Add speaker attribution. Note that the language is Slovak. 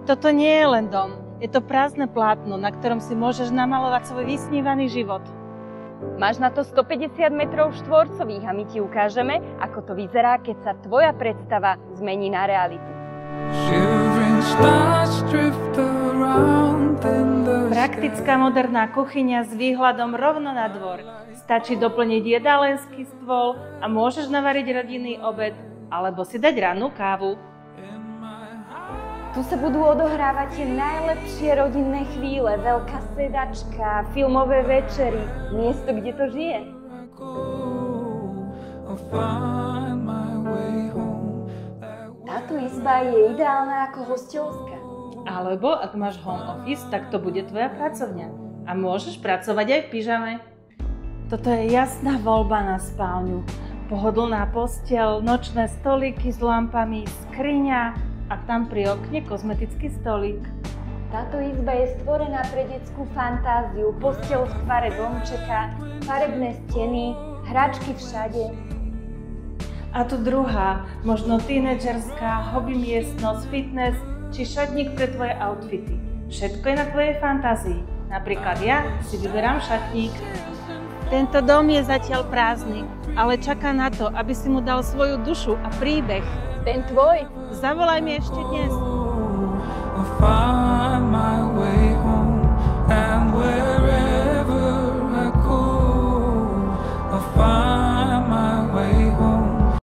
Speaker 1: Toto nie je len dom. Je to prázdne plátno, na ktorom si môžeš namalovať svoj vysnívaný život.
Speaker 2: Máš na to 150 metrov štvorcových a my ti ukážeme, ako to vyzerá, keď sa tvoja predstava zmení na realitu.
Speaker 1: Praktická moderná kuchyňa s výhľadom rovno na dvor. Stačí doplniť jedálenský stôl a môžeš navariť rodinný obed alebo si dať rannú kávu.
Speaker 2: Tu sa budú odohrávať tie najlepšie rodinné chvíle, veľká sedačka, filmové večery, miesto, kde to žije. Táto izba je ideálna ako hosťovská.
Speaker 1: Alebo ak máš home office, tak to bude tvoja pracovňa. A môžeš pracovať aj v pyžame. Toto je jasná voľba na spálňu. Pohodlná posteľ, nočné stolíky s lampami, skriňa, a tam pri okne kozmetický stolík.
Speaker 2: Táto izba je stvorená pre detskú fantáziu, posteľ v tvare domčeka, farebné steny, hračky všade.
Speaker 1: A tu druhá, možno tínedžerská, hobby miestnosť, fitness či šatník pre tvoje outfity. Všetko je na tvojej fantázii. Napríklad ja si vyberám šatník. Tento dom je zatiaľ prázdny, ale čaká na to, aby si mu dal svoju dušu a príbeh.
Speaker 2: Ten tvoj?
Speaker 1: Zavolaj mi ešte dnes.